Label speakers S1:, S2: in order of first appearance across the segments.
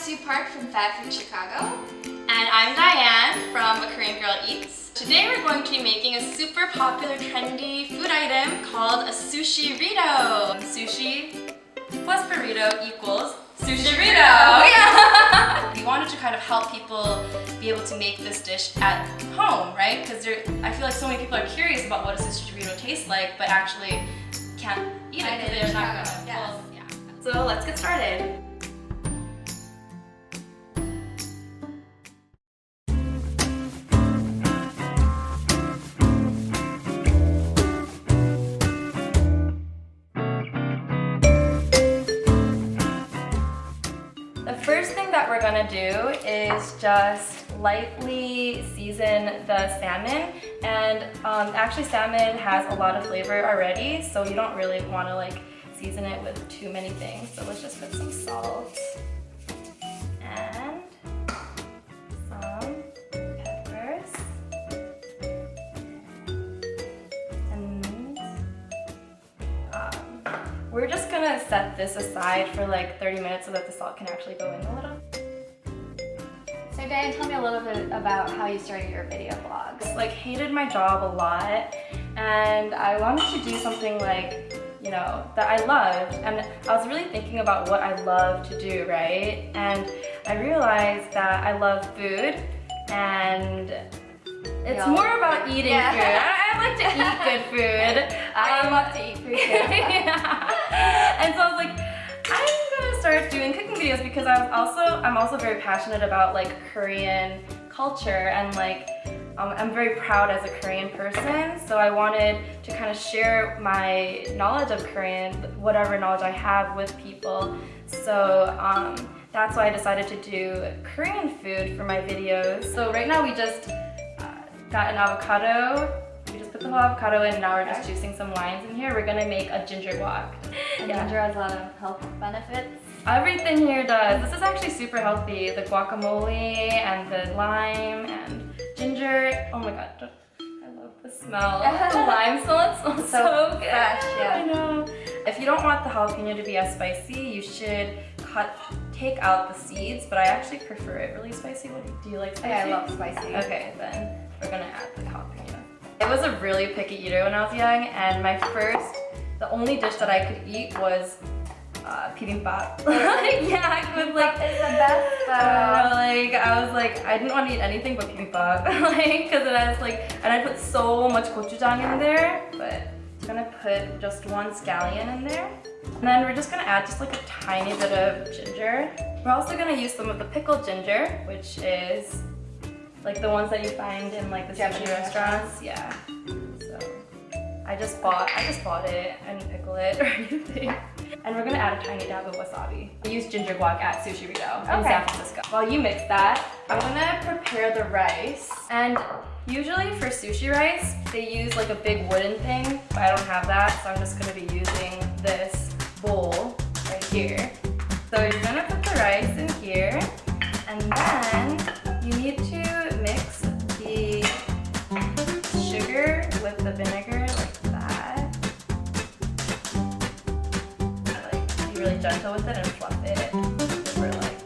S1: Soo Park from Fab Food Chicago.
S2: And I'm Diane from A Korean Girl Eats. Today we're going to be making a super popular trendy food item called a Sushirito. Sushi plus burrito equals Sushirito. Yeah. We wanted to kind of help people be able to make this dish at home, right? Because I feel like so many people are curious about what a Sushirito tastes like, but actually can't eat it because they're not gonna.
S1: Yes.
S2: Yeah. So let's get started. The first thing that we're gonna do is just lightly season the salmon, and actually salmon has a lot of flavor already, so you don't really want to like season it with too many things. So let's just put some salt and some peppers and we're just gonna set this aside for like 30 minutes so that the salt can actually go in a little.
S1: So Diane, tell me a little bit about how you started your video vlogs.
S2: Like, hated my job a lot, and I wanted to do something like, you know, that I loved, and I was really thinking about what I love to do, right? And I realized that I love food, and it's more about eating food. I like to eat good food.
S1: I love to eat food too.
S2: Yeah. And so I was like, I'm gonna start doing cooking videos because I'm also very passionate about like Korean culture, and like I'm very proud as a Korean person, so I wanted to kind of share my knowledge of Korean, whatever knowledge I have, with people. So that's why I decided to do Korean food for my videos. So right now we just got an avocado. We just put the whole avocado in, and now we're just juicing some limes in here. We're gonna make a ginger guac.
S1: And ginger has a lot of health benefits.
S2: Everything here does. This is actually super healthy. The guacamole and the lime and ginger. Oh my god, I love the smell. The lime smell, it smells so good.
S1: Fresh, yeah.
S2: I know. If you don't want the jalapeno to be as spicy, you should take out the seeds, but I actually prefer it really spicy. Do you like spicy?
S1: Yeah, I love spicy.
S2: Okay, then we're gonna add the jalapeno. I was a really picky eater when I was young, and the only dish that I could eat was bibimbap. Yeah, with like,
S1: it's the best.
S2: I was like, I didn't want to eat anything but bibimbap, like, because it has like, and I put so much gochujang in there, but I'm gonna put just one scallion in there. And then we're just gonna add just like a tiny bit of ginger. We're also gonna use some of the pickled ginger, which is like the ones that you find in like the sushi restaurants. Yeah. So I just bought it. I didn't pickle it or anything. And we're gonna add a tiny dab of wasabi. We use ginger guac at Sushirito in San Francisco. While you mix that, I'm gonna prepare the rice. And usually for sushi rice, they use like a big wooden thing, but I don't have that, so I'm just gonna be using this bowl right here. So you're gonna put the rice in here, and then you need to mix the sugar with the vinegar like that. Be really gentle with it and fluff it over like.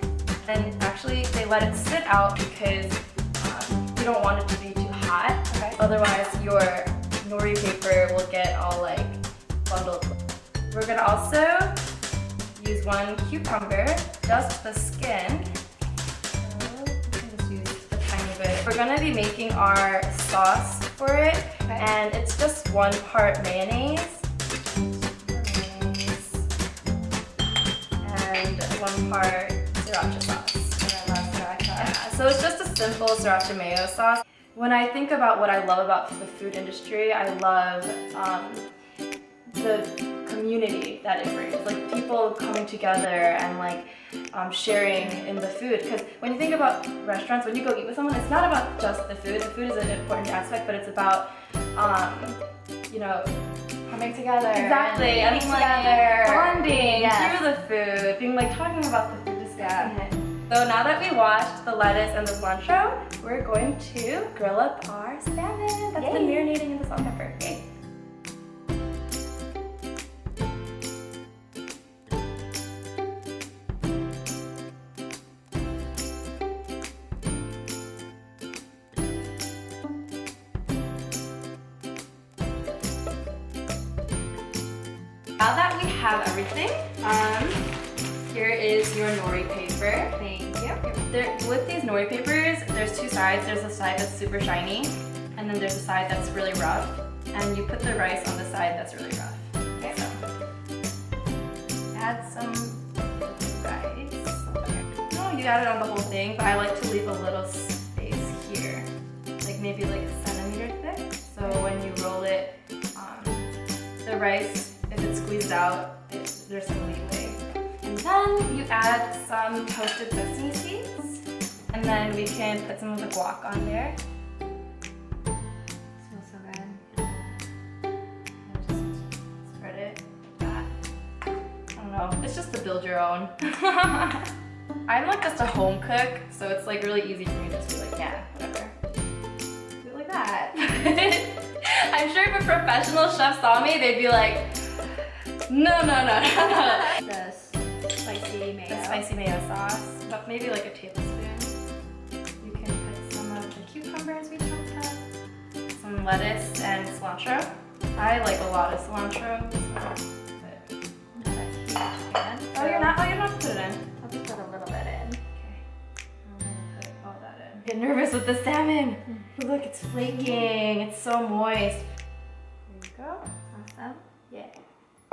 S2: And actually, they let it sit out because you don't want it to be too hot. Okay. Otherwise, your nori paper will get all like bundled. We're gonna also use one cucumber, just the skin. We're gonna be making our sauce for it, and it's just 1 part mayonnaise and 1 part sriracha sauce. And I love sriracha. Yeah, so it's just a simple sriracha mayo sauce. When I think about what I love about the food industry, I love the community that it brings, like people coming together and like sharing in the food. Because when you think about restaurants, when you go eat with someone, it's not about just the food. The food is an important aspect, but it's about you know,
S1: coming together.
S2: Exactly, and like bonding through the food, being like talking about the food, discussing it. So now that we washed the lettuce and the cilantro, we're going to grill up our salmon. That's been marinating in the salt and pepper. Yay. Now that we have everything, here is your nori paper.
S1: Thank you.
S2: With these nori papers, there's two sides. There's a side that's super shiny, and then there's a side that's really rough. And you put the rice on the side that's really rough. Okay, so add some rice. No, you add it on the whole thing, but I like to leave a little space here, like maybe like a centimeter thick. So when you roll it, the rice, if it squeezes out, there's some leeway. And then you add some toasted sesame seeds, and then we can put some of the guac on there.
S1: Smells so good.
S2: Just spread it like that. I don't know, it's just to build your own. I'm like just a home cook, so it's like really easy for me to just be like, yeah, whatever. Do it like that. I'm sure if a professional chef saw me, they'd be like, no.
S1: The spicy mayo.
S2: The spicy mayo sauce, but maybe like a tablespoon. You can put some of the cucumbers we chopped up, some lettuce and cilantro. I like a lot of cilantro. Oh, you don't have to put it in.
S1: I'll just put a little bit in.
S2: Okay. I'm gonna put all that in. Get nervous with the salmon. Look, it's flaking. It's so moist. There you go.
S1: Awesome.
S2: Yeah.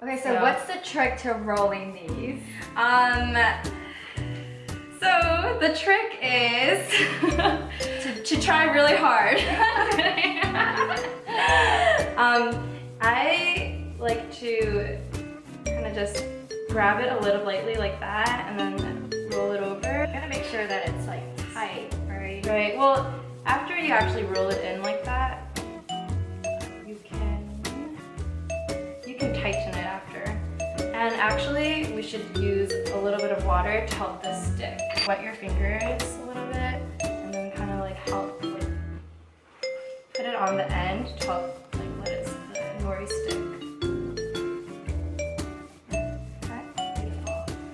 S1: Okay, so what's the trick to rolling these?
S2: So the trick is to try really hard. I like to kind of just grab it a little lightly like that and then roll it over.
S1: I'm gonna make sure that it's like tight, right?
S2: Right, well, after you actually roll it in like that, you can tighten it after. And actually, we should use a little bit of water to help this stick. Wet your fingers a little bit, and then kind of like help like, put it on the end to help like let the nori stick.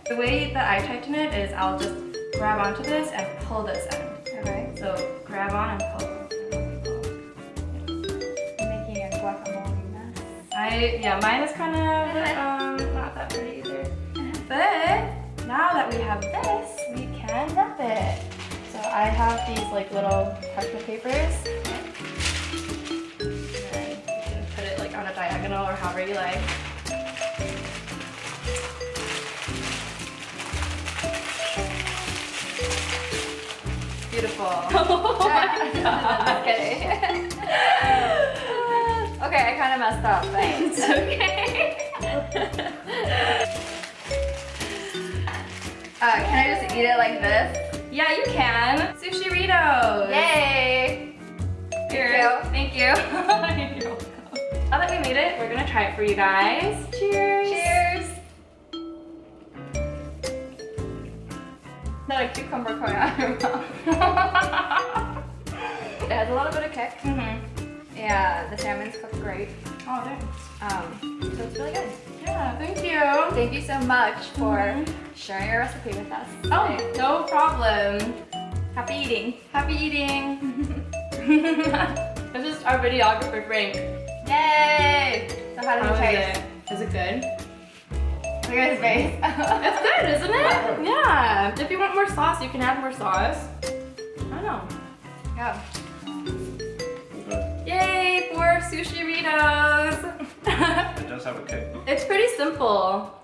S2: The way that I tighten it is I'll just grab onto this and pull this end.
S1: Okay.
S2: So grab on and pull.
S1: I'm making a guacamole mess.
S2: Yeah, mine is kind of not that pretty either. But now that we have this, we can wrap it. So I have these like little parchment papers. And then you can put it like on a diagonal or however you like. Beautiful. Oh my God.
S1: Just kidding. Okay, I kind of messed up, but
S2: It's okay.
S1: can I just eat it like this?
S2: Yeah, you can. Sushirritos.
S1: Yay!
S2: Here. Thank you. You're welcome. Now that we made it, we're gonna try it for you guys. Cheers.
S1: Cheers! Not a cucumber coming out of your mouth. It has a little bit of kick. Yeah, the salmon's cooked great.
S2: Oh, thanks.
S1: So it's really good.
S2: Yeah, thank you.
S1: Thank you so much for sharing your recipe with us.
S2: Oh,
S1: today.
S2: no problem.
S1: Happy eating.
S2: Happy eating. This is our videographer, Frank.
S1: Yay! So how does it taste?
S2: Is it good?
S1: Look at his face.
S2: It's good, isn't it? Yeah. If you want more sauce, you can add more sauce. I don't know.
S1: Yeah.
S2: Yay for Sushirritos!
S3: It does have a kick.
S2: It's pretty simple.